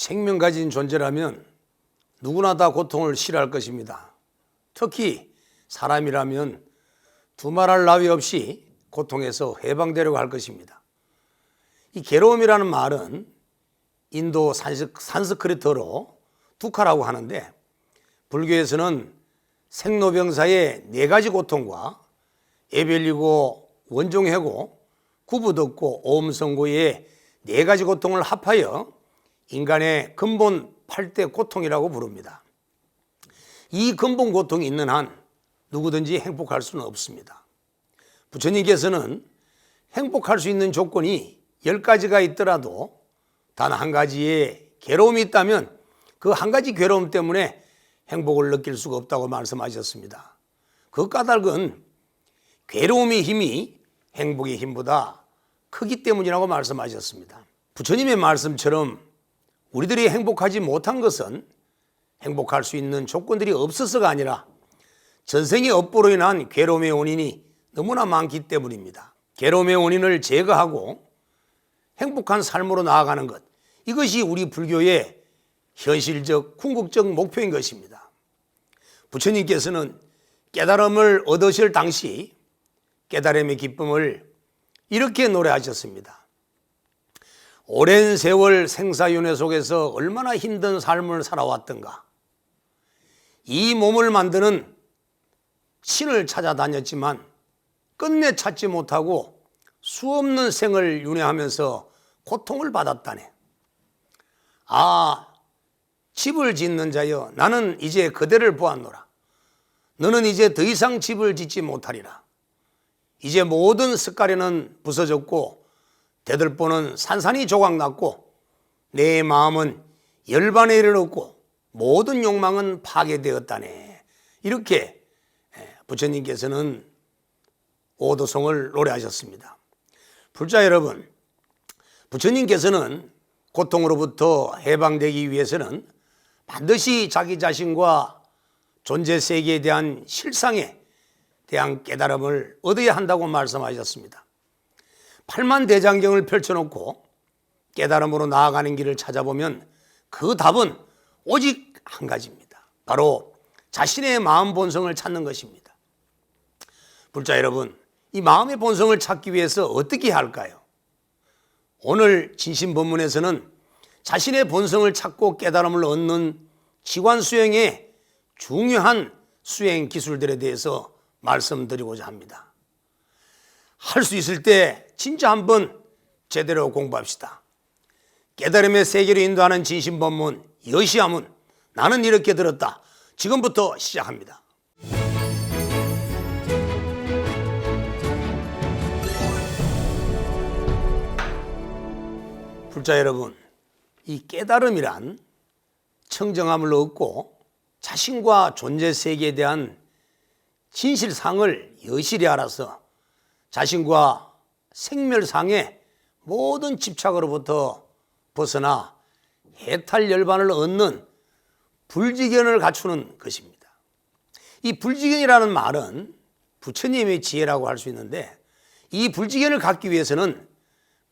생명 가진 존재라면 누구나 다 고통을 싫어할 것입니다. 특히 사람이라면 두말할 나위 없이 고통에서 해방되려고 할 것입니다. 이 괴로움이라는 말은 인도 산스크리트어로 두카라고 하는데, 불교에서는 생로병사의 4가지 고통과 애별리고 원종해고 구부덕고 오음성고의 4가지 고통을 합하여 인간의 근본 8대 고통이라고 부릅니다. 이 근본 고통이 있는 한 누구든지 행복할 수는 없습니다. 부처님께서는 행복할 수 있는 조건이 10가지가 있더라도 단 한 가지의 괴로움이 있다면 그 한 가지 괴로움 때문에 행복을 느낄 수가 없다고 말씀하셨습니다. 그 까닭은 괴로움의 힘이 행복의 힘보다 크기 때문이라고 말씀하셨습니다. 부처님의 말씀처럼 우리들이 행복하지 못한 것은 행복할 수 있는 조건들이 없어서가 아니라 전생의 업보로 인한 괴로움의 원인이 너무나 많기 때문입니다. 괴로움의 원인을 제거하고 행복한 삶으로 나아가는 것, 이것이 우리 불교의 현실적, 궁극적 목표인 것입니다. 부처님께서는 깨달음을 얻으실 당시 깨달음의 기쁨을 이렇게 노래하셨습니다. 오랜 세월 생사윤회 속에서 얼마나 힘든 삶을 살아왔던가. 이 몸을 만드는 신을 찾아다녔지만 끝내 찾지 못하고 수없는 생을 윤회하면서 고통을 받았다네. 아, 집을 짓는 자여, 나는 이제 그대를 보았노라. 너는 이제 더 이상 집을 짓지 못하리라. 이제 모든 습가래는 부서졌고 대들보는 산산이 조각났고 내 마음은 열반에 이르렀고 모든 욕망은 파괴되었다네. 이렇게 부처님께서는 오도송을 노래하셨습니다. 불자 여러분, 부처님께서는 고통으로부터 해방되기 위해서는 반드시 자기 자신과 존재 세계에 대한 실상에 대한 깨달음을 얻어야 한다고 말씀하셨습니다. 팔만대장경을 펼쳐놓고 깨달음으로 나아가는 길을 찾아보면 그 답은 오직 한 가지입니다. 바로 자신의 마음 본성을 찾는 것입니다. 불자 여러분, 이 마음의 본성을 찾기 위해서 어떻게 해야 할까요? 오늘 진심법문에서는 자신의 본성을 찾고 깨달음을 얻는 지관수행의 중요한 수행 기술들에 대해서 말씀드리고자 합니다. 할 수 있을 때 진짜 한번 제대로 공부합시다. 깨달음의 세계로 인도하는 진심법문 여시아문, 나는 이렇게 들었다. 지금부터 시작합니다. 불자 여러분, 이 깨달음이란 청정함을 얻고 자신과 존재 세계에 대한 진실상을 여실히 알아서 자신과 생멸상의 모든 집착으로부터 벗어나 해탈 열반을 얻는 불지견을 갖추는 것입니다. 이 불지견이라는 말은 부처님의 지혜라고 할 수 있는데, 이 불지견을 갖기 위해서는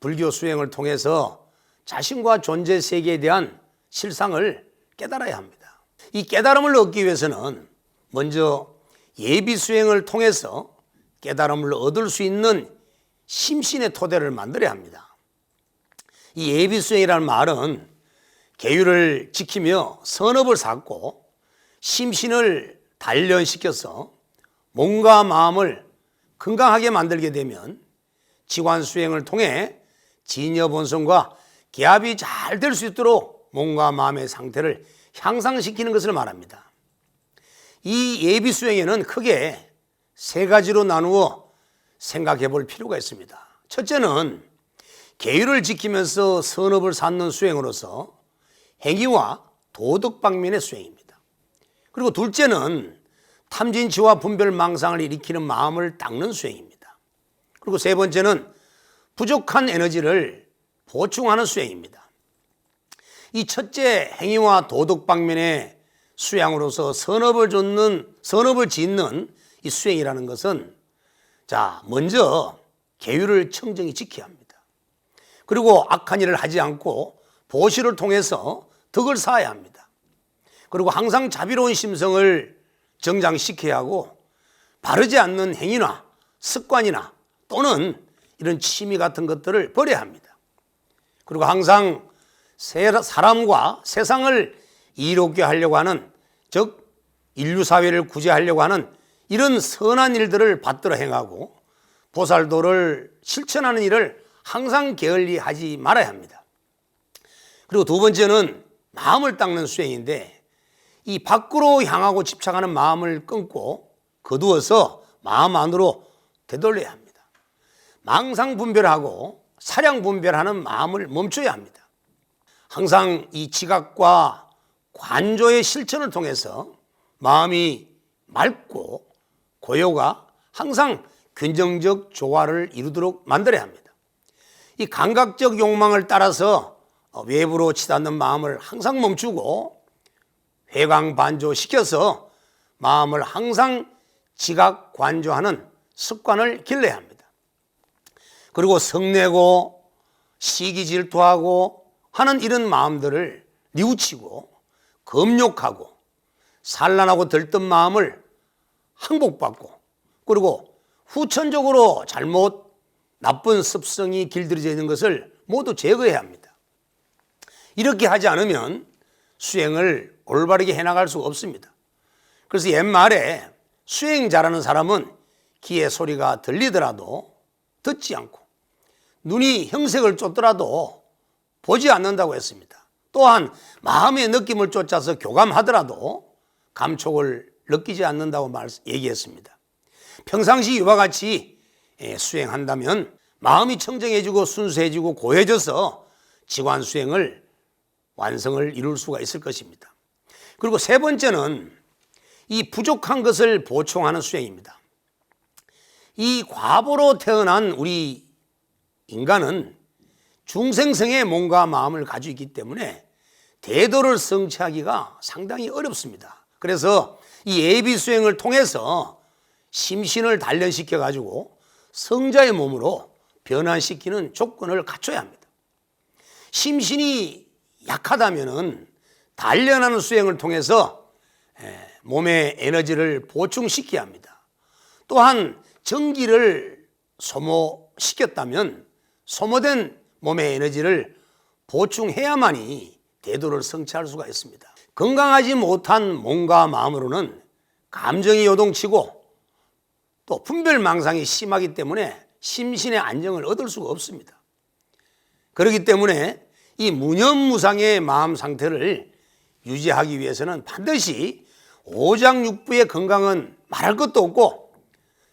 불교 수행을 통해서 자신과 존재 세계에 대한 실상을 깨달아야 합니다. 이 깨달음을 얻기 위해서는 먼저 예비 수행을 통해서 깨달음을 얻을 수 있는 심신의 토대를 만들어야 합니다. 이 예비 수행이라는 말은 계율을 지키며 선업을 쌓고 심신을 단련시켜서 몸과 마음을 건강하게 만들게 되면 지관 수행을 통해 진여 본성과 기합이 잘 될 수 있도록 몸과 마음의 상태를 향상시키는 것을 말합니다. 이 예비 수행에는 크게 3가지로 나누어 생각해 볼 필요가 있습니다. 첫째는 계율을 지키면서 선업을 쌓는 수행으로서 행위와 도덕 방면의 수행입니다. 그리고 둘째는 탐진치와 분별망상을 일으키는 마음을 닦는 수행입니다. 그리고 세 번째는 부족한 에너지를 보충하는 수행입니다. 이 첫째 행위와 도덕 방면의 수양으로서 선업을 짓는 이 수행이라는 것은, 자, 먼저 계율을 청정히 지켜야 합니다. 그리고 악한 일을 하지 않고 보시를 통해서 덕을 쌓아야 합니다. 그리고 항상 자비로운 심성을 정장시켜야 하고 바르지 않는 행위나 습관이나 또는 이런 취미 같은 것들을 버려야 합니다. 그리고 항상 사람과 세상을 이롭게 하려고 하는, 즉 인류 사회를 구제하려고 하는 이런 선한 일들을 받들어 행하고 보살도를 실천하는 일을 항상 게을리 하지 말아야 합니다. 그리고 두 번째는 마음을 닦는 수행인데, 이 밖으로 향하고 집착하는 마음을 끊고 거두어서 마음 안으로 되돌려야 합니다. 망상 분별하고 사량 분별하는 마음을 멈춰야 합니다. 항상 이 지각과 관조의 실천을 통해서 마음이 맑고 고요가 항상 균정적 조화를 이루도록 만들어야 합니다. 이 감각적 욕망을 따라서 외부로 치닫는 마음을 항상 멈추고 회광반조시켜서 마음을 항상 지각관조하는 습관을 길러야 합니다. 그리고 성내고 시기질투하고 하는 이런 마음들을 뉘우치고 검욕하고 산란하고 들뜬 마음을 항복받고, 그리고 후천적으로 잘못 나쁜 습성이 길들여져 있는 것을 모두 제거해야 합니다. 이렇게 하지 않으면 수행을 올바르게 해나갈 수가 없습니다. 그래서 옛말에 수행 잘하는 사람은 귀에 소리가 들리더라도 듣지 않고 눈이 형색을 쫓더라도 보지 않는다고 했습니다. 또한 마음의 느낌을 쫓아서 교감하더라도 감촉을 느끼지 않는다고 얘기했습니다. 평상시 이와 같이 수행한다면 마음이 청정해지고 순수해지고 고해져서 지관 수행을 완성을 이룰 수가 있을 것입니다. 그리고 세 번째는 이 부족한 것을 보충하는 수행입니다. 이 과보로 태어난 우리 인간은 중생성의 몸과 마음을 가지고 있기 때문에 대도를 성취하기가 상당히 어렵습니다. 그래서 이 예비 수행을 통해서 심신을 단련시켜 가지고 성자의 몸으로 변환시키는 조건을 갖춰야 합니다. 심신이 약하다면은 단련하는 수행을 통해서 몸의 에너지를 보충시켜야 합니다. 또한 정기를 소모시켰다면 소모된 몸의 에너지를 보충해야만이 대도를 성취할 수가 있습니다. 건강하지 못한 몸과 마음으로는 감정이 요동치고 또 분별망상이 심하기 때문에 심신의 안정을 얻을 수가 없습니다. 그렇기 때문에 이 무념무상의 마음 상태를 유지하기 위해서는 반드시 오장육부의 건강은 말할 것도 없고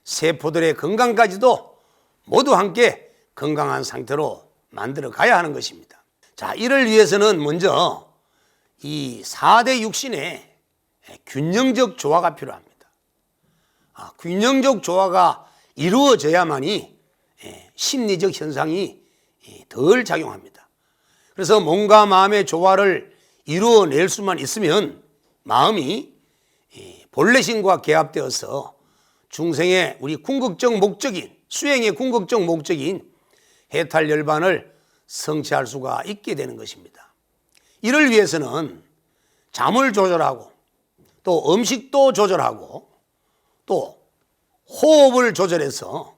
세포들의 건강까지도 모두 함께 건강한 상태로 만들어 가야 하는 것입니다. 자, 이를 위해서는 먼저 이 4대 육신의 균형적 조화가 필요합니다. 균형적 조화가 이루어져야만이 심리적 현상이 덜 작용합니다. 그래서 몸과 마음의 조화를 이루어낼 수만 있으면 마음이 본래심과 개합되어서 중생의 우리 궁극적 목적인, 수행의 궁극적 목적인 해탈열반을 성취할 수가 있게 되는 것입니다. 이를 위해서는 잠을 조절하고 또 음식도 조절하고 또 호흡을 조절해서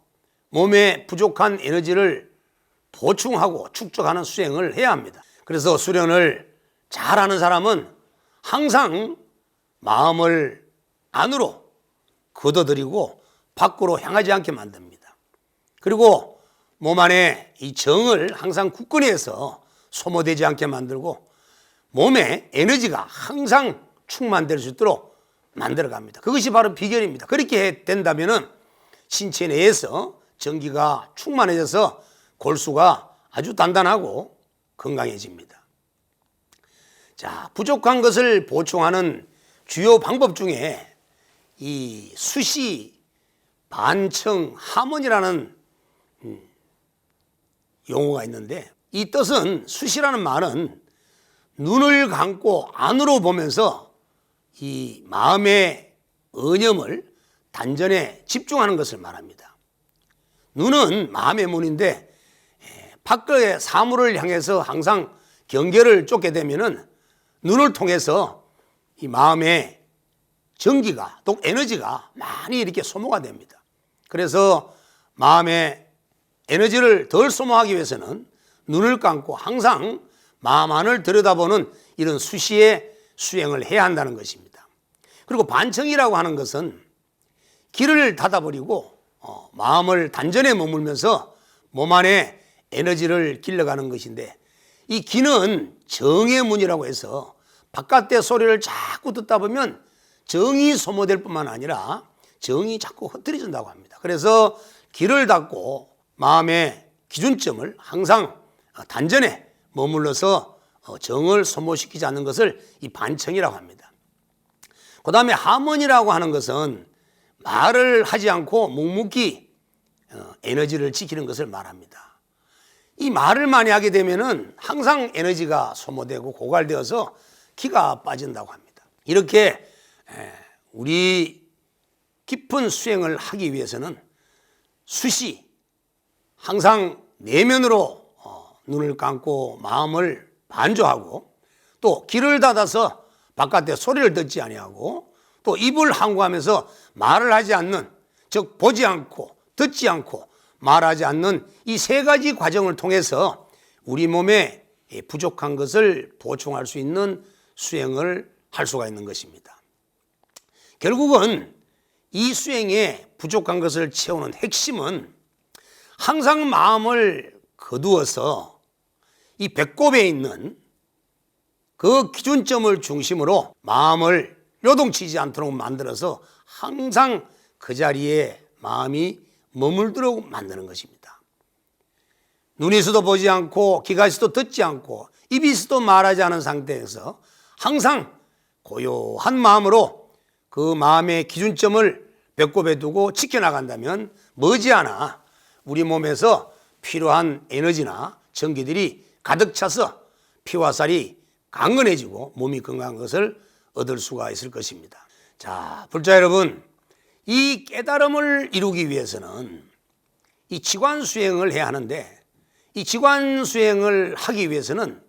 몸에 부족한 에너지를 보충하고 축적하는 수행을 해야 합니다. 그래서 수련을 잘하는 사람은 항상 마음을 안으로 걷어들이고 밖으로 향하지 않게 만듭니다. 그리고 몸 안에 이 정을 항상 굳건히 해서 소모되지 않게 만들고 몸에 에너지가 항상 충만될 수 있도록 만들어 갑니다. 그것이 바로 비결입니다. 그렇게 된다면 신체 내에서 전기가 충만해져서 골수가 아주 단단하고 건강해집니다. 자, 부족한 것을 보충하는 주요 방법 중에 이 수시 반청 하mon이라는 용어가 있는데, 이 뜻은, 수시라는 말은 눈을 감고 안으로 보면서 이 마음의 언념을 단전에 집중하는 것을 말합니다. 눈은 마음의 문인데 밖의 사물을 향해서 항상 경계를 쫓게 되면은 눈을 통해서 이 마음의 전기가 또 에너지가 많이 이렇게 소모가 됩니다. 그래서 마음의 에너지를 덜 소모하기 위해서는 눈을 감고 항상 마음 안을 들여다보는 이런 수시의 수행을 해야 한다는 것입니다. 그리고 반청이라고 하는 것은 길을 닫아버리고 마음을 단전에 머물면서 몸 안에 에너지를 길러가는 것인데, 이 기는 정의 문이라고 해서 바깥의 소리를 자꾸 듣다 보면 정이 소모될 뿐만 아니라 정이 자꾸 흩어진다고 합니다. 그래서 길을 닫고 마음의 기준점을 항상 단전에 머물러서 정을 소모시키지 않는 것을 이 반청이라고 합니다. 그 다음에 하모니라고 하는 것은 말을 하지 않고 묵묵히 에너지를 지키는 것을 말합니다. 이 말을 많이 하게 되면은 항상 에너지가 소모되고 고갈되어서 기가 빠진다고 합니다. 이렇게 우리 깊은 수행을 하기 위해서는 수시 항상 내면으로 눈을 감고 마음을 반조하고, 또 귀를 닫아서 바깥에 소리를 듣지 아니하고, 또 입을 항구하면서 말을 하지 않는, 즉 보지 않고 듣지 않고 말하지 않는 이 세 가지 과정을 통해서 우리 몸에 부족한 것을 보충할 수 있는 수행을 할 수가 있는 것입니다. 결국은 이 수행에 부족한 것을 채우는 핵심은 항상 마음을 거두어서 이 배꼽에 있는 그 기준점을 중심으로 마음을 요동치지 않도록 만들어서 항상 그 자리에 마음이 머물도록 만드는 것입니다. 눈이 있어도 보지 않고 귀가 있어도 듣지 않고 입이 있어도 말하지 않은 상태에서 항상 고요한 마음으로 그 마음의 기준점을 배꼽에 두고 지켜나간다면 머지않아 우리 몸에서 필요한 에너지나 전기들이 가득 차서 피와 살이 강건해지고 몸이 건강한 것을 얻을 수가 있을 것입니다. 자, 불자 여러분, 이 깨달음을 이루기 위해서는 이 지관 수행을 해야 하는데, 이 지관 수행을 하기 위해서는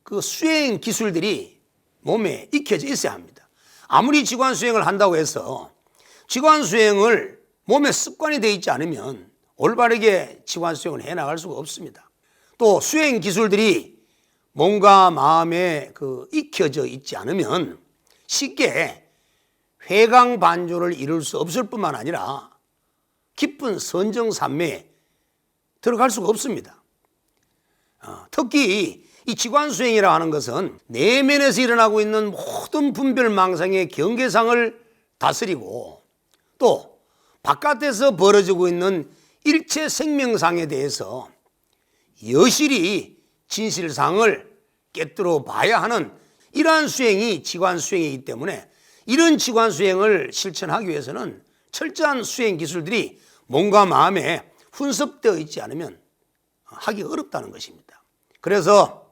그 수행 기술들이 몸에 익혀져 있어야 합니다. 아무리 지관 수행을 한다고 해서 지관 수행을 몸에 습관이 되어 있지 않으면 올바르게 지관 수행을 해나갈 수가 없습니다. 또 수행 기술들이 몸과 마음에 익혀져 있지 않으면 쉽게 회광반조를 이룰 수 없을 뿐만 아니라 깊은 선정산매에 들어갈 수가 없습니다. 특히 이 지관수행이라 하는 것은 내면에서 일어나고 있는 모든 분별망상의 경계상을 다스리고, 또 바깥에서 벌어지고 있는 일체 생명상에 대해서 여실히 진실상을 깨뜨려 봐야 하는 이러한 수행이 지관수행이기 때문에, 이런 지관수행을 실천하기 위해서는 철저한 수행 기술들이 몸과 마음에 훈습되어 있지 않으면 하기 어렵다는 것입니다. 그래서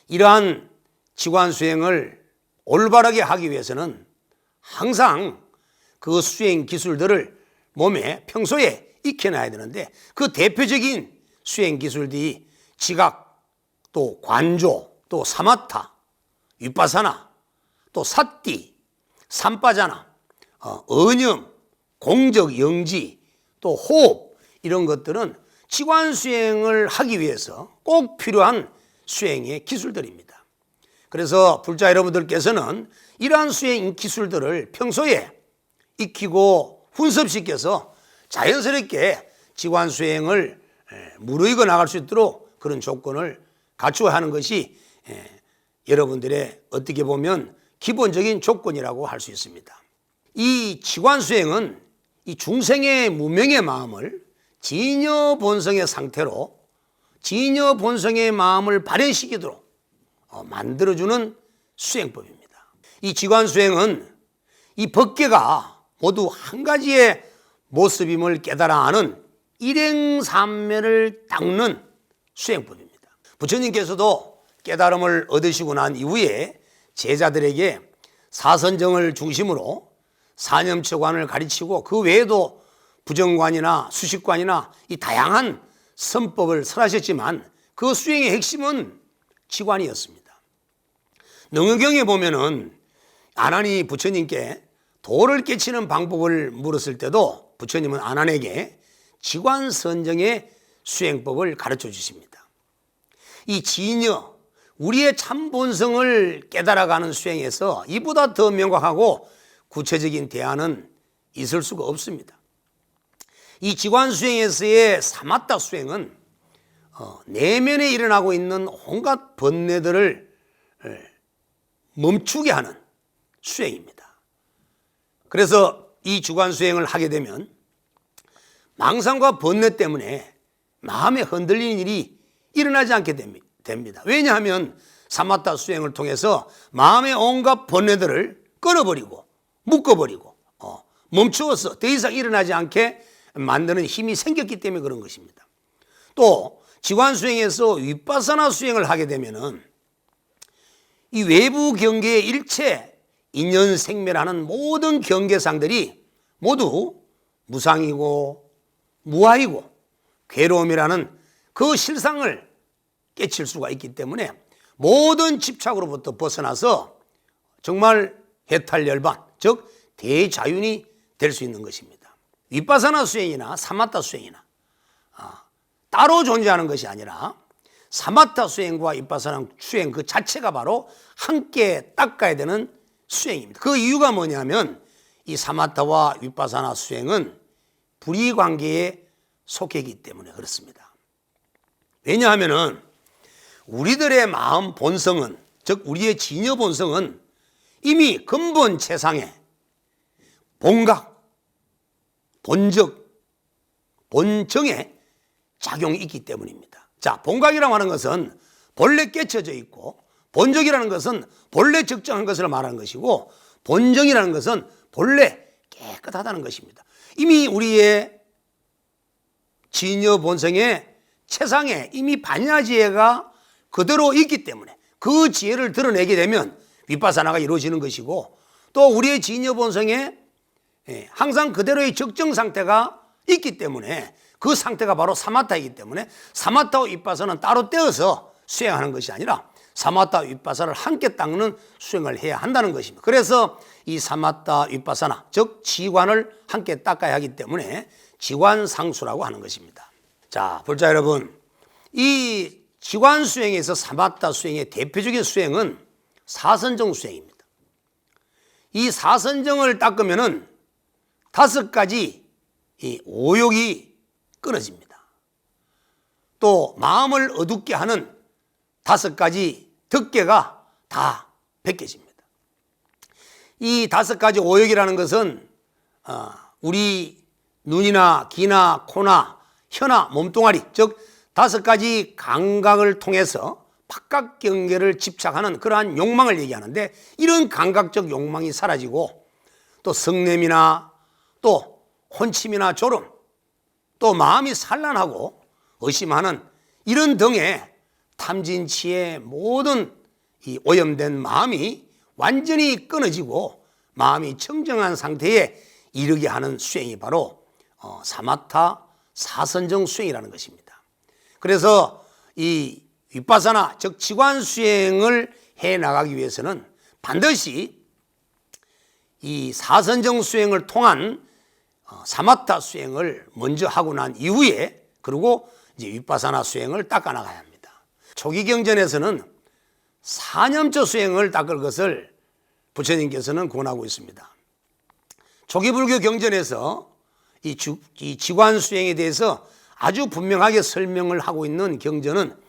이러한 지관수행을 올바르게 하기 위해서는 항상 그 수행 기술들을 몸에 평소에 익혀놔야 되는데, 그 대표적인 수행 기술들이 지각, 또 관조, 또 사마타, 위파사나, 또 사띠, 삼빠자나, 언염, 공적, 영지, 또 호흡, 이런 것들은 지관 수행을 하기 위해서 꼭 필요한 수행의 기술들입니다. 그래서 불자 여러분들께서는 이러한 수행 기술들을 평소에 익히고 훈습시켜서 자연스럽게 지관 수행을 무르익어 나갈 수 있도록 그런 조건을 갖추어야 하는 것이 여러분들의 어떻게 보면 기본적인 조건이라고 할 수 있습니다. 이 지관 수행은 이 중생의 무명의 마음을 진여 본성의 상태로 진여 본성의 마음을 발현시키도록 만들어주는 수행법입니다. 이 지관 수행은 이 법계가 모두 한 가지의 모습임을 깨달아 아는 일행삼매를 닦는 수행법입니다. 부처님께서도 깨달음을 얻으시고 난 이후에 제자들에게 사선정을 중심으로 사념처관을 가르치고, 그 외에도 부정관이나 수식관이나 이 다양한 선법을 설하셨지만 그 수행의 핵심은 지관이었습니다. 능언경에 보면은 아난이 부처님께 도를 깨치는 방법을 물었을 때도 부처님은 아난에게 지관선정의 수행법을 가르쳐 주십니다. 이 진여, 우리의 참 본성을 깨달아가는 수행에서 이보다 더 명확하고 구체적인 대안은 있을 수가 없습니다. 이 지관수행에서의 사마타 수행은 내면에 일어나고 있는 온갖 번뇌들을 멈추게 하는 수행입니다. 그래서 이 주관수행을 하게 되면 망상과 번뇌 때문에 마음에 흔들리는 일이 일어나지 않게 됩니다. 왜냐하면 사마타 수행을 통해서 마음의 온갖 번뇌들을 끊어버리고 묶어버리고 멈추어서 더 이상 일어나지 않게 만드는 힘이 생겼기 때문에 그런 것입니다. 또 지관수행에서 윗바사나 수행을 하게 되면은 이 외부 경계의 일체 인연생멸하는 모든 경계상들이 모두 무상이고 무아이고 괴로움이라는 그 실상을 깨칠 수가 있기 때문에 모든 집착으로부터 벗어나서 정말 해탈열반, 즉 대자윤이 될 수 있는 것입니다. 윗바사나 수행이나 사마타 수행이나 따로 존재하는 것이 아니라 사마타 수행과 윗바사나 수행 그 자체가 바로 함께 닦아야 되는 수행입니다. 그 이유가 뭐냐면 이 사마타와 윗바사나 수행은 불이관계에 속해 있기 때문에 그렇습니다. 왜냐하면은 우리들의 마음 본성은, 즉 우리의 진여 본성은 이미 근본 체상에 본각, 본적, 본정에 작용이 있기 때문입니다. 자, 본각이라고 하는 것은 본래 깨쳐져 있고 본적이라는 것은 본래 적정한 것을 말하는 것이고 본정이라는 것은 본래 깨끗하다는 것입니다. 이미 우리의 진여 본성의 체상에 이미 반야지혜가 그대로 있기 때문에 그 지혜를 드러내게 되면 윗바사나가 이루어지는 것이고 또 우리의 진여 본성에 항상 그대로의 적정 상태가 있기 때문에 그 상태가 바로 사마타이기 때문에 사마타와 윗바사는 따로 떼어서 수행하는 것이 아니라 사마타 윗바사를 함께 닦는 수행을 해야 한다는 것입니다. 그래서 이 사마타 윗바사나 즉 지관을 함께 닦아야 하기 때문에 지관상수라고 하는 것입니다. 자, 불자 여러분, 이 지관 수행에서 사마타 수행의 대표적인 수행은 사선정 수행입니다. 이 사선정을 닦으면은 5가지 이 오욕이 끊어집니다. 또 마음을 어둡게 하는 5가지 덕계가 다 벗겨집니다. 이 5가지 오욕이라는 것은 우리 눈이나 귀나 코나 혀나 몸뚱아리, 즉 5가지 감각을 통해서 바깥 경계를 집착하는 그러한 욕망을 얘기하는데 이런 감각적 욕망이 사라지고 또 성냄이나 또 혼침이나 졸음 또 마음이 산란하고 의심하는 이런 등의 탐진치의 모든 이 오염된 마음이 완전히 끊어지고 마음이 청정한 상태에 이르게 하는 수행이 바로 사마타 사선정 수행이라는 것입니다. 그래서 이 윗바사나 즉 지관 수행을 해 나가기 위해서는 반드시 이 사선정 수행을 통한 사마타 수행을 먼저 하고 난 이후에 그리고 이제 윗바사나 수행을 닦아 나가야 합니다. 초기 경전에서는 사념처 수행을 닦을 것을 부처님께서는 권하고 있습니다. 초기 불교 경전에서 이 지관 수행에 대해서 아주 분명하게 설명을 하고 있는 경전은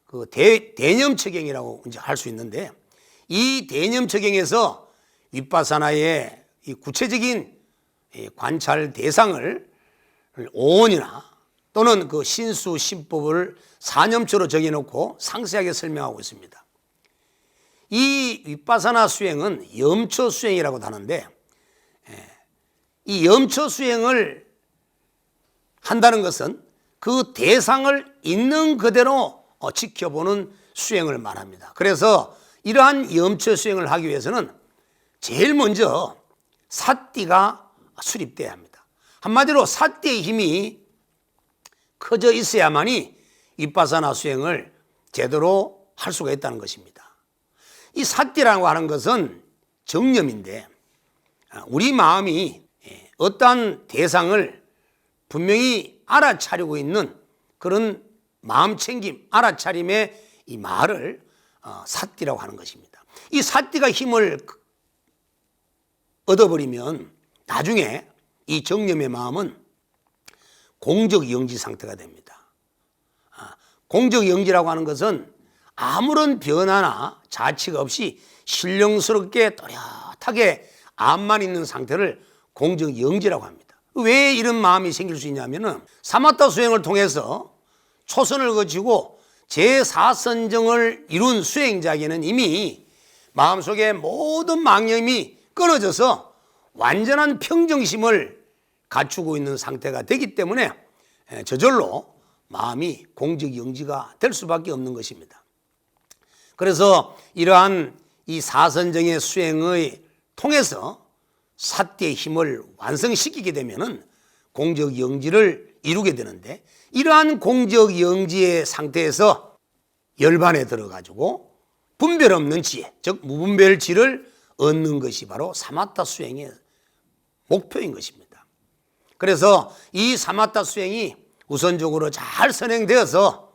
그 대념처경이라고 이제 할 수 있는데 이 대념처경에서 윗바사나의 이 구체적인 관찰 대상을 오온이나 또는 그 신수 신법을 사념처로 정해놓고 상세하게 설명하고 있습니다. 이 윗바사나 수행은 염처 수행이라고 하는데 이 염처 수행을 한다는 것은 그 대상을 있는 그대로 지켜보는 수행을 말합니다. 그래서 이러한 염처 수행을 하기 위해서는 제일 먼저 사띠가 수립돼야 합니다. 한마디로 사띠의 힘이 커져 있어야만이 윗바사나 수행을 제대로 할 수가 있다는 것입니다. 이 사띠라고 하는 것은 정념인데 우리 마음이 어떠한 대상을 분명히 알아차리고 있는 그런 마음챙김, 알아차림의 이 말을 사띠라고 하는 것입니다. 이 사띠가 힘을 얻어버리면 나중에 이 정념의 마음은 공적영지 상태가 됩니다. 공적영지라고 하는 것은 아무런 변화나 자취가 없이 신령스럽게 또렷하게 암만 있는 상태를 공적영지라고 합니다. 왜 이런 마음이 생길 수 있냐면은 사마타 수행을 통해서 초선을 거치고 제4선정을 이룬 수행자에게는 이미 마음속에 모든 망념이 끊어져서 완전한 평정심을 갖추고 있는 상태가 되기 때문에 저절로 마음이 공적영지가 될 수밖에 없는 것입니다. 그래서 이러한 이 사선정의 수행의 통해서 사띠의 힘을 완성시키게 되면은 공적영지를 이루게 되는데, 이러한 공적영지의 상태에서 열반에 들어가지고 분별 없는 지혜, 즉 무분별지를 얻는 것이 바로 사마타 수행의 목표인 것입니다. 그래서 이 사마타 수행이 우선적으로 잘 선행되어서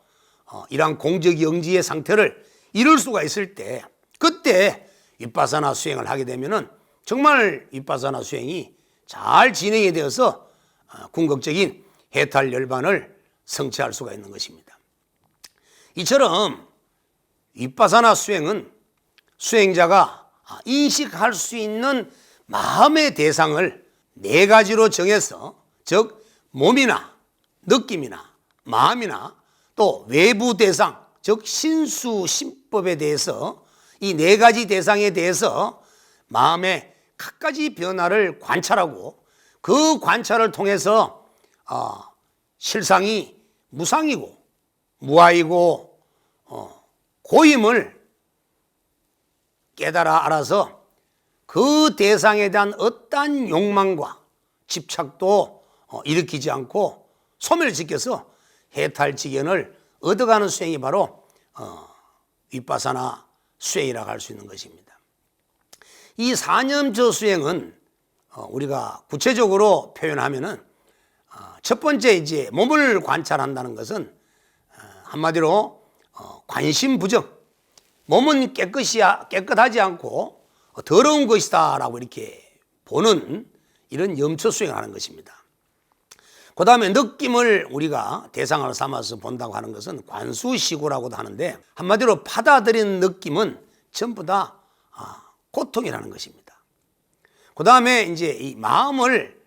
이러한 공적영지의 상태를 이룰 수가 있을 때, 그때 윗바사나 수행을 하게 되면은 정말 윗바사나 수행이 잘 진행이 되어서 궁극적인 해탈 열반을 성취할 수가 있는 것입니다. 이처럼 윗바사나 수행은 수행자가 인식할 수 있는 마음의 대상을 4가지로 정해서, 즉 몸이나 느낌이나 마음이나 또 외부 대상, 즉 신수신법에 대해서 이 4가지 대상에 대해서 마음의 갖가지 변화를 관찰하고 그 관찰을 통해서 실상이 무상이고 무아이고 고임을 깨달아 알아서 그 대상에 대한 어떠한 욕망과 집착도 일으키지 않고 소멸시켜서 해탈지견을 얻어가는 수행이 바로 윗바사나 수행이라고 할 수 있는 것입니다. 이 사념저 수행은 우리가 구체적으로 표현하면은 첫 번째 이제 몸을 관찰한다는 것은 한마디로 관심부정, 몸은 깨끗하지 않고 더러운 것이다라고 이렇게 보는 이런 염처 수행을 하는 것입니다. 그 다음에 느낌을 우리가 대상으로 삼아서 본다고 하는 것은 관수시고라고도 하는데, 한마디로 받아들이는 느낌은 전부 다 고통이라는 것입니다. 그 다음에 이제 이 마음을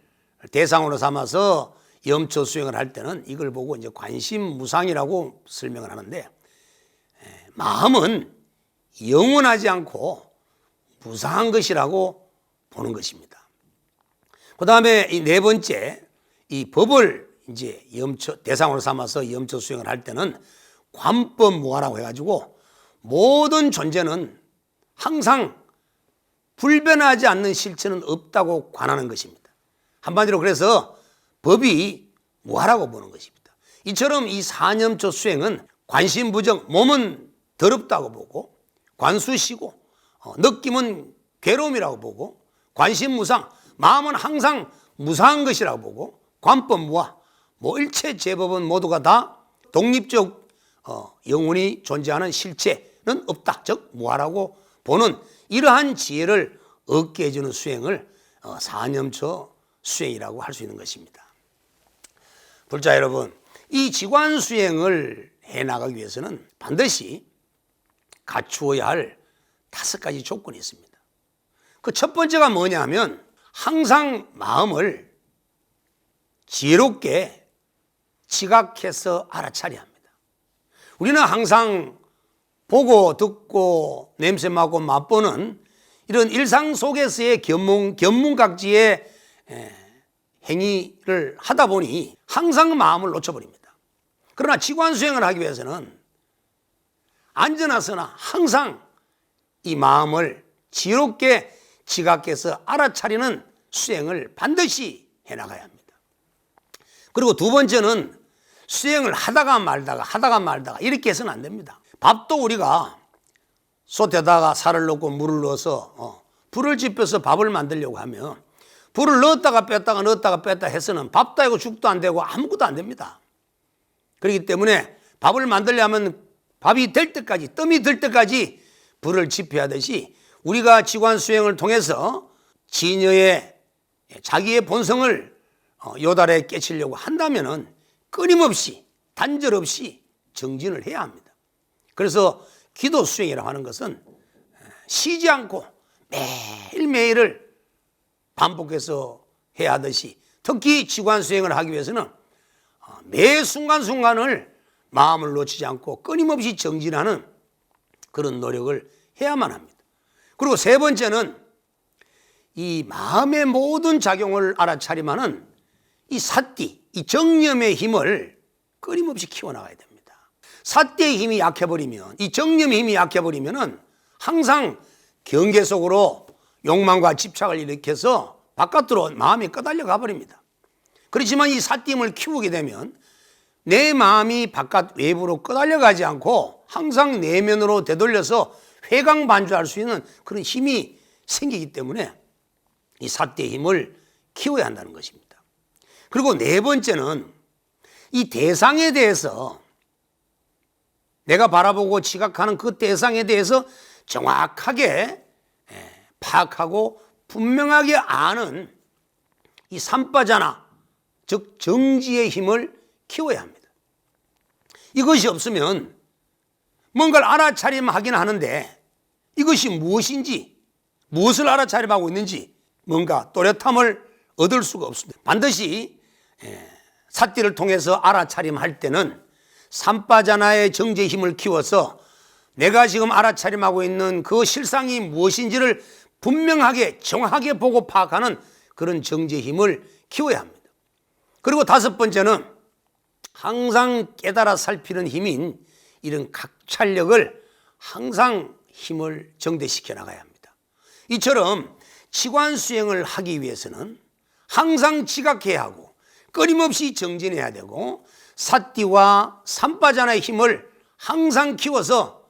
대상으로 삼아서 염처 수행을 할 때는 이걸 보고 이제 관심무상이라고 설명을 하는데, 마음은 영원하지 않고 무상한 것이라고 보는 것입니다. 그 다음에 이 4번째, 이 법을 이제 대상으로 삼아서 염처 수행을 할 때는 관법무아라고 해가지고 모든 존재는 항상 불변하지 않는 실체는 없다고 관하는 것입니다. 한마디로 그래서 법이 무아라고 보는 것입니다. 이처럼 이 사념처 수행은 관심부정, 몸은 더럽다고 보고, 관수시고, 느낌은 괴로움이라고 보고, 관심무상, 마음은 항상 무상한 것이라고 보고, 관법무아, 일체 제법은 모두가 다 독립적 영원히 존재하는 실체는 없다, 즉 무아라고 보는 이러한 지혜를 얻게 해주는 수행을 사념처 수행이라고 할 수 있는 것입니다. 불자 여러분, 이 지관 수행을 해나가기 위해서는 반드시 갖추어야 할 5가지 조건이 있습니다. 그 첫 번째가 뭐냐 하면 항상 마음을 지혜롭게 지각해서 알아차려야 합니다. 우리는 항상 보고 듣고 냄새 맡고 맛보는 이런 일상 속에서의 견문각지의 행위를 하다 보니 항상 마음을 놓쳐버립니다. 그러나 지관수행을 하기 위해서는 앉으나서나 항상 이 마음을 지혜롭게 지각해서 알아차리는 수행을 반드시 해나가야 합니다. 그리고 2번째는 수행을 하다가 말다가 이렇게 해서는 안 됩니다. 밥도 우리가 솥에다가 살을 넣고 물을 넣어서 불을 지펴서 밥을 만들려고 하면 불을 넣었다가 뺐다가 넣었다가 뺐다 해서는 밥도 아니고 죽도 안 되고 아무것도 안 됩니다. 그렇기 때문에 밥을 만들려면 밥이 될 때까지, 뜸이 들 때까지 불을 지펴야 하듯이 우리가 지관 수행을 통해서 진여의 자기의 본성을 요달에 깨치려고 한다면은 끊임없이 단절 없이 정진을 해야 합니다. 그래서 기도 수행이라고 하는 것은 쉬지 않고 매일매일을 반복해서 해야 하듯이 특히 지관 수행을 하기 위해서는 매 순간순간을 마음을 놓치지 않고 끊임없이 정진하는 그런 노력을 해야만 합니다. 그리고 세 번째는 이 마음의 모든 작용을 알아차리면은 이 사띠, 이 정념의 힘을 끊임없이 키워나가야 됩니다. 사띠의 힘이 약해버리면, 이 정념의 힘이 약해버리면은 항상 경계 속으로 욕망과 집착을 일으켜서 바깥으로 마음이 끄달려 가버립니다. 그렇지만 이 사띠 힘을 키우게 되면 내 마음이 바깥 외부로 끄달려 가지 않고 항상 내면으로 되돌려서 회강반주할 수 있는 그런 힘이 생기기 때문에 이 사띠의 힘을 키워야 한다는 것입니다. 그리고 네 번째는 이 대상에 대해서 내가 바라보고 지각하는 그 대상에 대해서 정확하게 파악하고 분명하게 아는 이 삼빠자나 즉 정지의 힘을 키워야 합니다. 이것이 없으면 뭔가를 알아차림하긴 하는데 이것이 무엇인지, 무엇을 알아차림하고 있는지 뭔가 또렷함을 얻을 수가 없습니다. 반드시 사띠를 통해서 알아차림할 때는 삼빠자나의 정지의 힘을 키워서 내가 지금 알아차림하고 있는 그 실상이 무엇인지를 분명하게 정확하게 보고 파악하는 그런 정지의 힘을 키워야 합니다. 그리고 다섯 번째는 항상 깨달아 살피는 힘인 이런 각찰력을 항상 힘을 정대시켜 나가야 합니다. 이처럼 지관 수행을 하기 위해서는 항상 지각해야 하고 끊임없이 정진해야 되고 사띠와 삼빠자나의 힘을 항상 키워서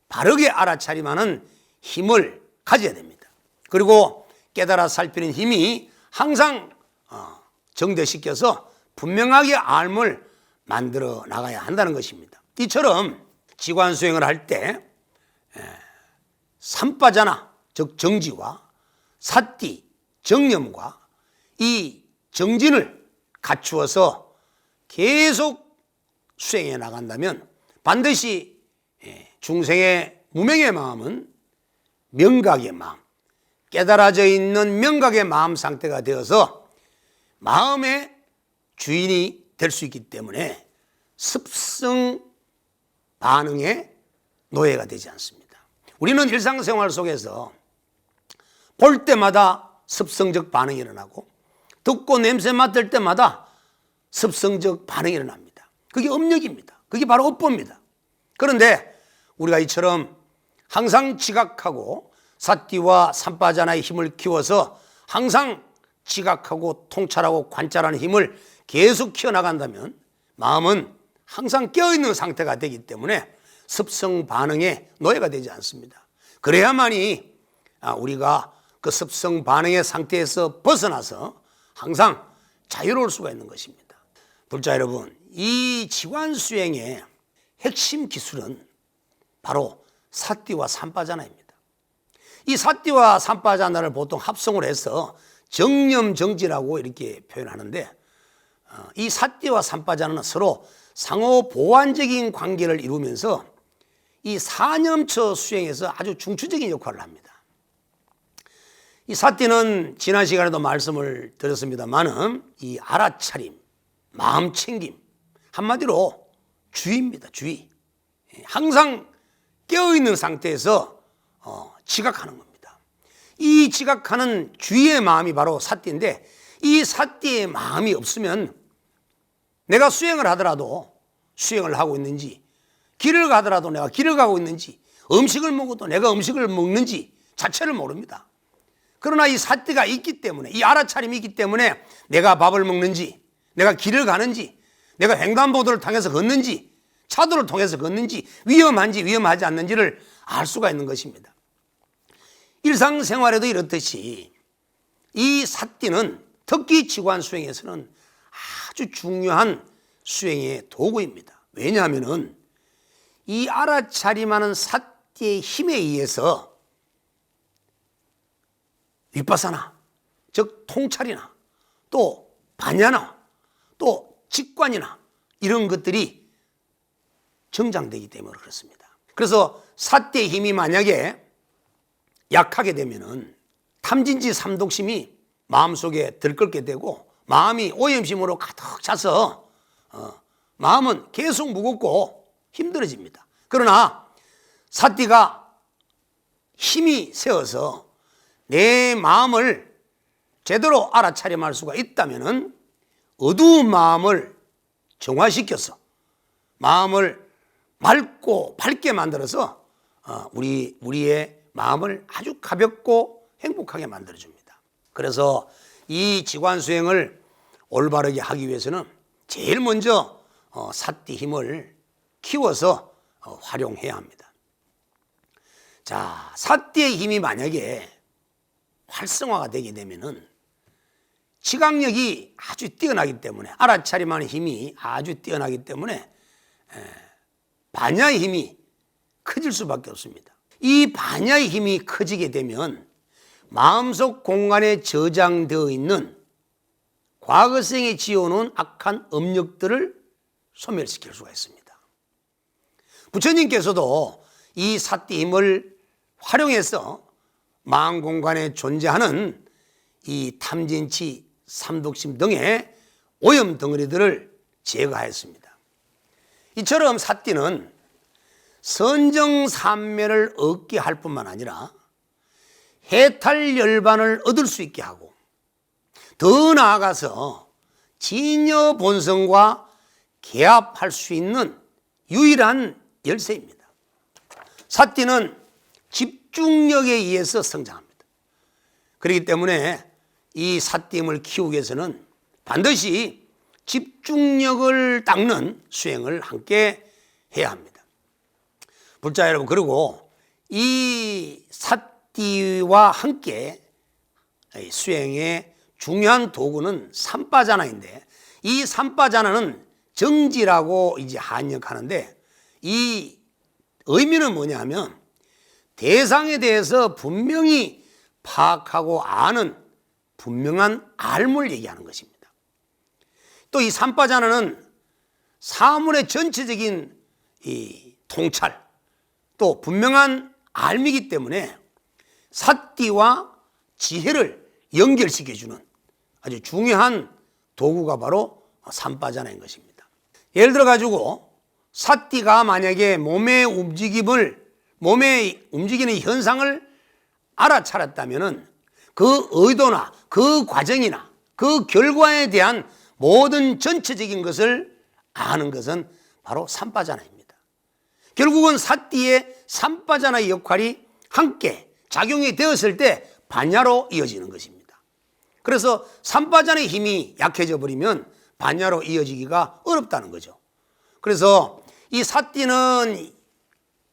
바르게 알아차림하는 힘을 가져야 됩니다. 그리고 깨달아 살피는 힘이 항상 정대시켜서 분명하게 알을 만들어 나가야 한다는 것입니다. 이처럼 지관 수행을 할 때 삼빠자나 즉 정지와 사띠, 정념과 이 정진을 갖추어서 계속 수행해 나간다면 반드시 중생의 무명의 마음은 명각의 마음, 깨달아져 있는 명각의 마음 상태가 되어서 마음의 주인이 될 수 있기 때문에 습성 반응의 노예가 되지 않습니다. 우리는 일상생활 속에서 볼 때마다 습성적 반응이 일어나고 듣고 냄새 맡을 때마다 습성적 반응이 일어납니다. 그게 업력입니다. 그게 바로 업보입니다. 그런데 우리가 이처럼 항상 지각하고 사띠와 삼빠자나의 힘을 키워서 항상 지각하고 통찰하고 관찰하는 힘을 계속 키워나간다면 마음은 항상 깨어있는 상태가 되기 때문에 습성 반응의 노예가 되지 않습니다. 그래야만이 우리가 그 습성 반응의 상태에서 벗어나서 항상 자유로울 수가 있는 것입니다. 불자 여러분, 이 지관 수행의 핵심 기술은 바로 사띠와 삼빠자나입니다. 이 사띠와 삼빠자나를 보통 합성을 해서 정념정지라고 이렇게 표현하는데 이 사띠와 삼빠자나는 서로 상호 보완적인 관계를 이루면서 이 사념처 수행에서 아주 중추적인 역할을 합니다. 이 사띠는 지난 시간에도 말씀을 드렸습니다만은 이 알아차림, 마음챙김, 한마디로 주의입니다. 주의. 항상 깨어있는 상태에서 지각하는 겁니다. 이 지각하는 주의의 마음이 바로 사띠인데 이 사띠의 마음이 없으면 내가 수행을 하더라도 수행을 하고 있는지, 길을 가더라도 내가 길을 가고 있는지, 음식을 먹어도 내가 음식을 먹는지 자체를 모릅니다. 그러나 이 사띠가 있기 때문에, 이 알아차림이 있기 때문에 내가 밥을 먹는지, 내가 길을 가는지, 내가 횡단보도를 통해서 걷는지 차도를 통해서 걷는지 위험한지 위험하지 않는지를 알 수가 있는 것입니다. 일상생활에도 이렇듯이 이 삿띠는 특히 지관 수행에서는 아주 중요한 수행의 도구입니다. 왜냐하면 이 알아차림하는 삿띠의 힘에 의해서 윗바사나 즉 통찰이나 또 반야나 또 직관이나 이런 것들이 정장되기 때문에 그렇습니다. 그래서 삿띠의 힘이 만약에 약하게 되면은 탐진치 삼독심이 마음속에 들끓게 되고 마음이 오염심으로 가득 차서 마음은 계속 무겁고 힘들어집니다. 그러나 삿띠가 힘이 세어서 내 마음을 제대로 알아차림할 수가 있다면은 어두운 마음을 정화시켜서 마음을 맑고 밝게 만들어서 우리의 마음을 아주 가볍고 행복하게 만들어줍니다. 그래서 이 지관수행을 올바르게 하기 위해서는 제일 먼저 삿띠 힘을 키워서 활용해야 합니다. 자, 삿띠의 힘이 만약에 활성화가 되게 되면은 지각력이 아주 뛰어나기 때문에 알아차림하는 힘이 아주 뛰어나기 때문에 반야의 힘이 커질 수밖에 없습니다. 이 반야의 힘이 커지게 되면 마음속 공간에 저장되어 있는 과거생에 지어놓은 악한 업력들을 소멸시킬 수가 있습니다. 부처님께서도 이 삿띠 힘을 활용해서 마음 공간에 존재하는 이 탐진치, 삼독심 등의 오염 덩어리들을 제거하였습니다. 이처럼 삿띠는 선정산매를 얻게 할 뿐만 아니라 해탈열반을 얻을 수 있게 하고 더 나아가서 진여 본성과 개합할 수 있는 유일한 열쇠입니다. 삿띠는 집중력에 의해서 성장합니다. 그렇기 때문에 이 삿띠 힘을 키우기 위해서는 반드시 집중력을 닦는 수행을 함께 해야 합니다. 불자 여러분, 그리고 이 삿띠와 함께 수행의 중요한 도구는 삼빠자나인데, 이 삼빠자나는 정지라고 이제 한역하는데, 이 의미는 뭐냐면 대상에 대해서 분명히 파악하고 아는 분명한 알물 얘기하는 것입니다. 또 이 삼빠자나는 사물의 전체적인 이 통찰, 또 분명한 알미기 때문에 삿띠와 지혜를 연결시켜주는 아주 중요한 도구가 바로 삼빠자나인 것입니다. 예를 들어 가지고 삿띠가 만약에 몸의 움직이는 현상을 알아차렸다면 그 의도나 그 과정이나 그 결과에 대한 모든 전체적인 것을 아는 것은 바로 삼빠자나입니다. 결국은 삿띠의 삼빠자나의 역할이 함께 작용이 되었을 때 반야로 이어지는 것입니다. 그래서 삼빠자나의 힘이 약해져 버리면 반야로 이어지기가 어렵다는 거죠. 그래서 이 삿띠는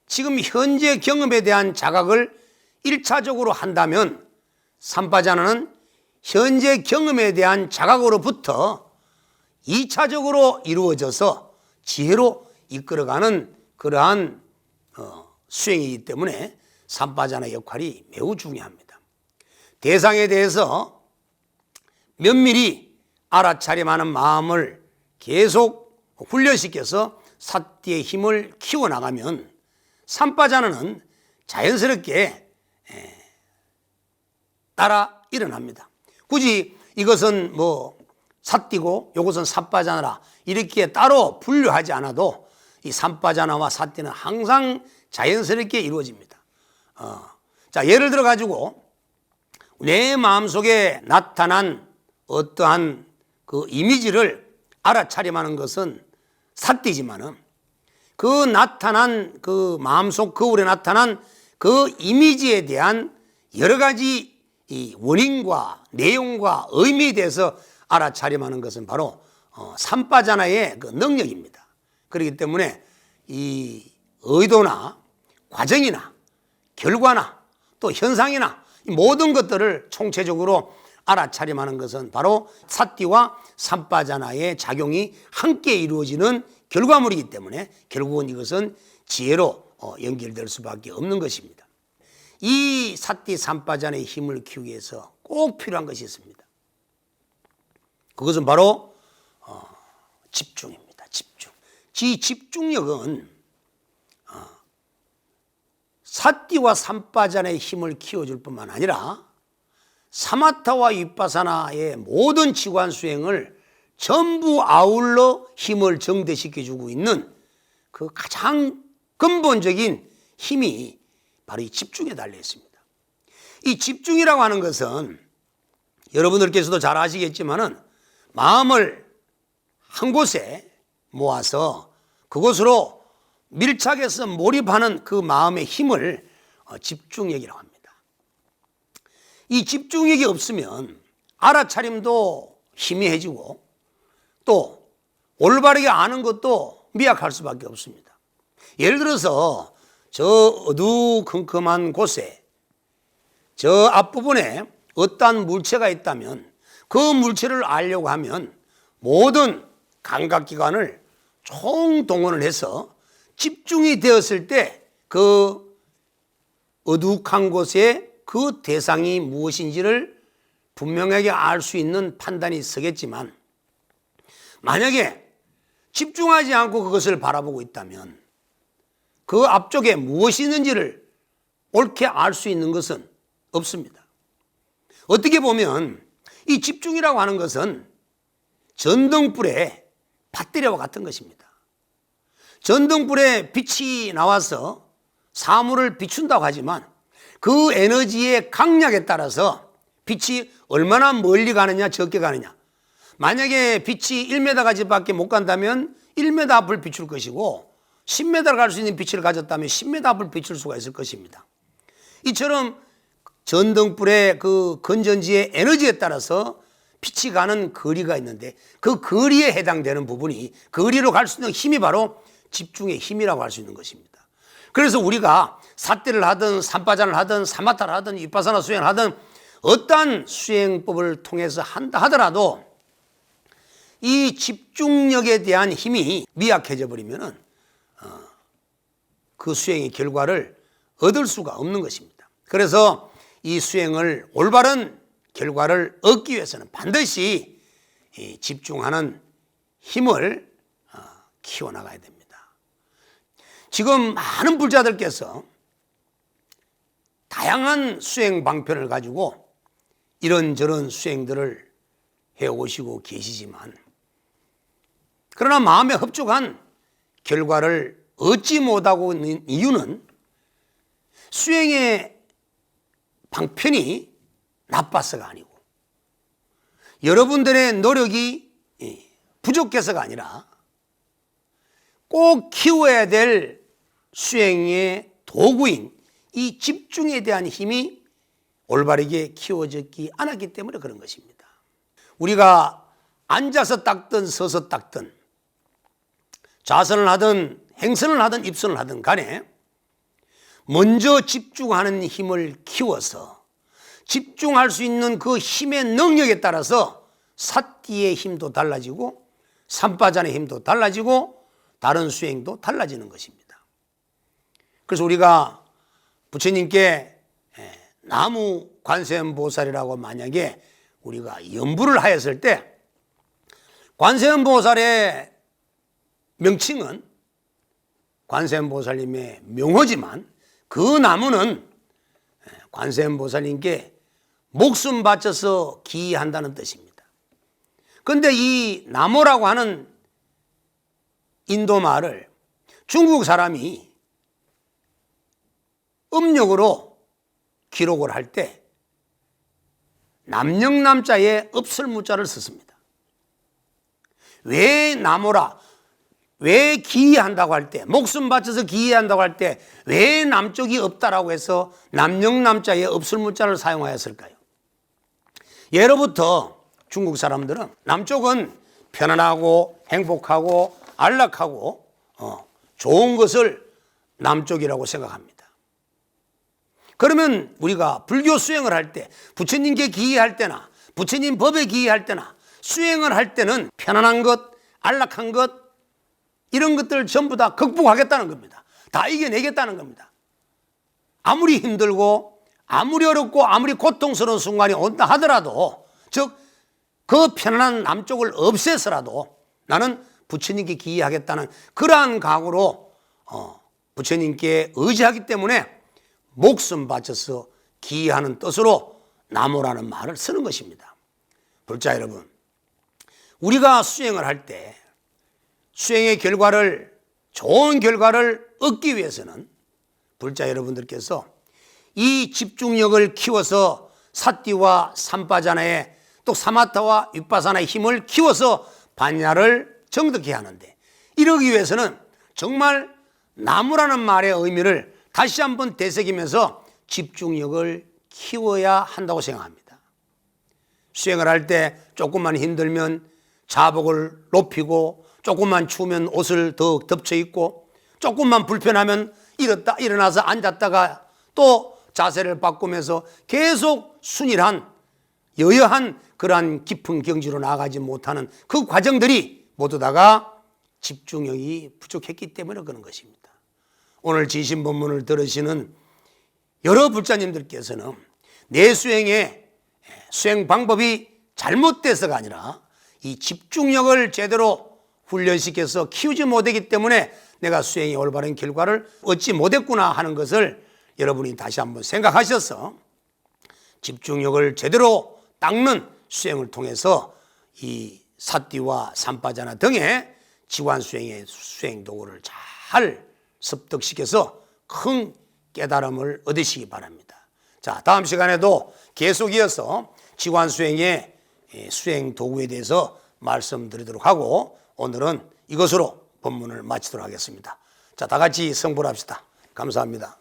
지금 현재 경험에 대한 자각을 1차적으로 한다면 삼빠자나는 현재 경험에 대한 자각으로부터 2차적으로 이루어져서 지혜로 이끌어가는 그러한 수행이기 때문에 삼빠자나의 역할이 매우 중요합니다. 대상에 대해서 면밀히 알아차림하는 마음을 계속 훈련시켜서 삿띠의 힘을 키워나가면 삼빠자나는 자연스럽게 따라 일어납니다. 굳이 이것은 뭐 삿띠고 이것은 삼빠자나라 이렇게 따로 분류하지 않아도 이 삼빠자나와 삿띠는 항상 자연스럽게 이루어집니다. 자, 예를 들어 가지고 내 마음속에 나타난 어떠한 그 이미지를 알아차림하는 것은 삿띠지만은 그 나타난 그 마음속 거울에 나타난 그 이미지에 대한 여러 가지 이 원인과 내용과 의미에 대해서 알아차림하는 것은 바로 삼빠자나의 그 능력입니다. 그렇기 때문에 이 의도나 과정이나 결과나 또 현상이나 이 모든 것들을 총체적으로 알아차림하는 것은 바로 사띠와 삼빠자나의 작용이 함께 이루어지는 결과물이기 때문에 결국은 이것은 지혜로 연결될 수밖에 없는 것입니다. 이 사띠 삼빠자나의 힘을 키우기 위해서 꼭 필요한 것이 있습니다. 그것은 바로 집중입니다. 집중. 이 집중력은 사띠와 삼빠자나의 힘을 키워줄 뿐만 아니라 사마타와 윗바사나의 모든 지관 수행을 전부 아울러 힘을 정대시켜주고 있는 그 가장 근본적인 힘이 바로 이 집중에 달려 있습니다. 이 집중이라고 하는 것은 여러분들께서도 잘 아시겠지만은 마음을 한 곳에 모아서 그곳으로 밀착해서 몰입하는 그 마음의 힘을 집중력이라고 합니다. 이 집중력이 없으면 알아차림도 희미해지고 또 올바르게 아는 것도 미약할 수밖에 없습니다. 예를 들어서 저 어두컴컴한 곳에 저 앞부분에 어떠한 물체가 있다면 그 물체를 알려고 하면 모든 감각기관을 총동원을 해서 집중이 되었을 때 그 어둑한 곳에 그 대상이 무엇인지를 분명하게 알 수 있는 판단이 서겠지만 만약에 집중하지 않고 그것을 바라보고 있다면 그 앞쪽에 무엇이 있는지를 옳게 알 수 있는 것은 없습니다. 어떻게 보면 이 집중이라고 하는 것은 전등불에 배터리와 같은 것입니다. 전등불에 빛이 나와서 사물을 비춘다고 하지만 그 에너지의 강약에 따라서 빛이 얼마나 멀리 가느냐 적게 가느냐, 만약에 빛이 1m까지밖에 못 간다면 1m 앞을 비출 것이고 10m 갈 수 있는 빛을 가졌다면 10m 앞을 비출 수가 있을 것입니다. 이처럼 전등불의 그 건전지의 에너지에 따라서 빛이 가는 거리가 있는데 그 거리에 해당되는 부분이, 거리로 갈 수 있는 힘이 바로 집중의 힘이라고 할 수 있는 것입니다. 그래서 우리가 사띠를 하든 삼빠자를 하든 사마타를 하든 윗바사나 수행을 하든 어떠한 수행법을 통해서 한다 하더라도 이 집중력에 대한 힘이 미약해져 버리면은 그 수행의 결과를 얻을 수가 없는 것입니다. 그래서 이 수행을 올바른 결과를 얻기 위해서는 반드시 집중하는 힘을 키워나가야 됩니다. 지금 많은 불자들께서 다양한 수행 방편을 가지고 이런저런 수행들을 해오시고 계시지만 그러나 마음에 흡족한 결과를 얻지 못하고 있는 이유는 수행의 방편이 나빠서가 아니고 여러분들의 노력이 부족해서가 아니라 꼭 키워야 될 수행의 도구인 이 집중에 대한 힘이 올바르게 키워졌지 않았기 때문에 그런 것입니다. 우리가 앉아서 닦든 서서 닦든 좌선을 하든 행선을 하든 입선을 하든 간에 먼저 집중하는 힘을 키워서 집중할 수 있는 그 힘의 능력에 따라서 사띠의 힘도 달라지고 삼빠잔의 힘도 달라지고 다른 수행도 달라지는 것입니다. 그래서 우리가 부처님께 나무 관세음보살이라고 만약에 우리가 연부를 하였을 때 관세음보살의 명칭은 관세음보살님의 명호지만 그 나무는 관세음보살님께 목숨 바쳐서 기한다는 뜻입니다. 그런데 이 나무라고 하는 인도 말을 중국 사람이 음력으로 기록을 할 때 남영남자에 없을무자를 썼습니다. 왜 나무라, 왜 기한다고 할 때, 목숨 바쳐서 기한다고 할 때 왜 남쪽이 없다라고 해서 남영남자에 없을무자를 사용하였을까요? 예로부터 중국 사람들은 남쪽은 편안하고 행복하고 안락하고 좋은 것을 남쪽이라고 생각합니다. 그러면 우리가 불교 수행을 할 때, 부처님께 기의할 때나 부처님 법에 기의할 때나 수행을 할 때는 편안한 것, 안락한 것, 이런 것들 전부 다 극복하겠다는 겁니다. 다 이겨내겠다는 겁니다. 아무리 힘들고 아무리 어렵고 아무리 고통스러운 순간이 온다 하더라도, 즉 그 편안한 남쪽을 없애서라도 나는 부처님께 기의하겠다는 그러한 각오로 부처님께 의지하기 때문에 목숨 바쳐서 기의하는 뜻으로 나무라는 말을 쓰는 것입니다. 불자 여러분, 우리가 수행을 할 때 수행의 결과를, 좋은 결과를 얻기 위해서는 불자 여러분들께서 이 집중력을 키워서 사띠와 삼빠자나의, 또 사마타와 윗바사나의 힘을 키워서 반야를 정득해야 하는데, 이러기 위해서는 정말 나무라는 말의 의미를 다시 한번 되새기면서 집중력을 키워야 한다고 생각합니다. 수행을 할 때 조금만 힘들면 자복을 높이고, 조금만 추우면 옷을 더 덮쳐 입고, 조금만 불편하면 일어나서 앉았다가 또 자세를 바꾸면서 계속 순일한 여여한 그러한 깊은 경지로 나아가지 못하는 그 과정들이 모두 다가 집중력이 부족했기 때문에 그런 것입니다. 오늘 진심본문을 들으시는 여러 불자님들께서는 내 수행의 수행 방법이 잘못돼서가 아니라 이 집중력을 제대로 훈련시켜서 키우지 못했기 때문에 내가 수행이 올바른 결과를 얻지 못했구나 하는 것을 여러분이 다시 한번 생각하셔서 집중력을 제대로 닦는 수행을 통해서 이 사띠와 삼빠자나 등의 지관 수행의 수행 도구를 잘 습득시켜서 큰 깨달음을 얻으시기 바랍니다. 자, 다음 시간에도 계속 이어서 지관 수행의 수행 도구에 대해서 말씀드리도록 하고, 오늘은 이것으로 본문을 마치도록 하겠습니다. 자, 다 같이 성불합시다. 감사합니다.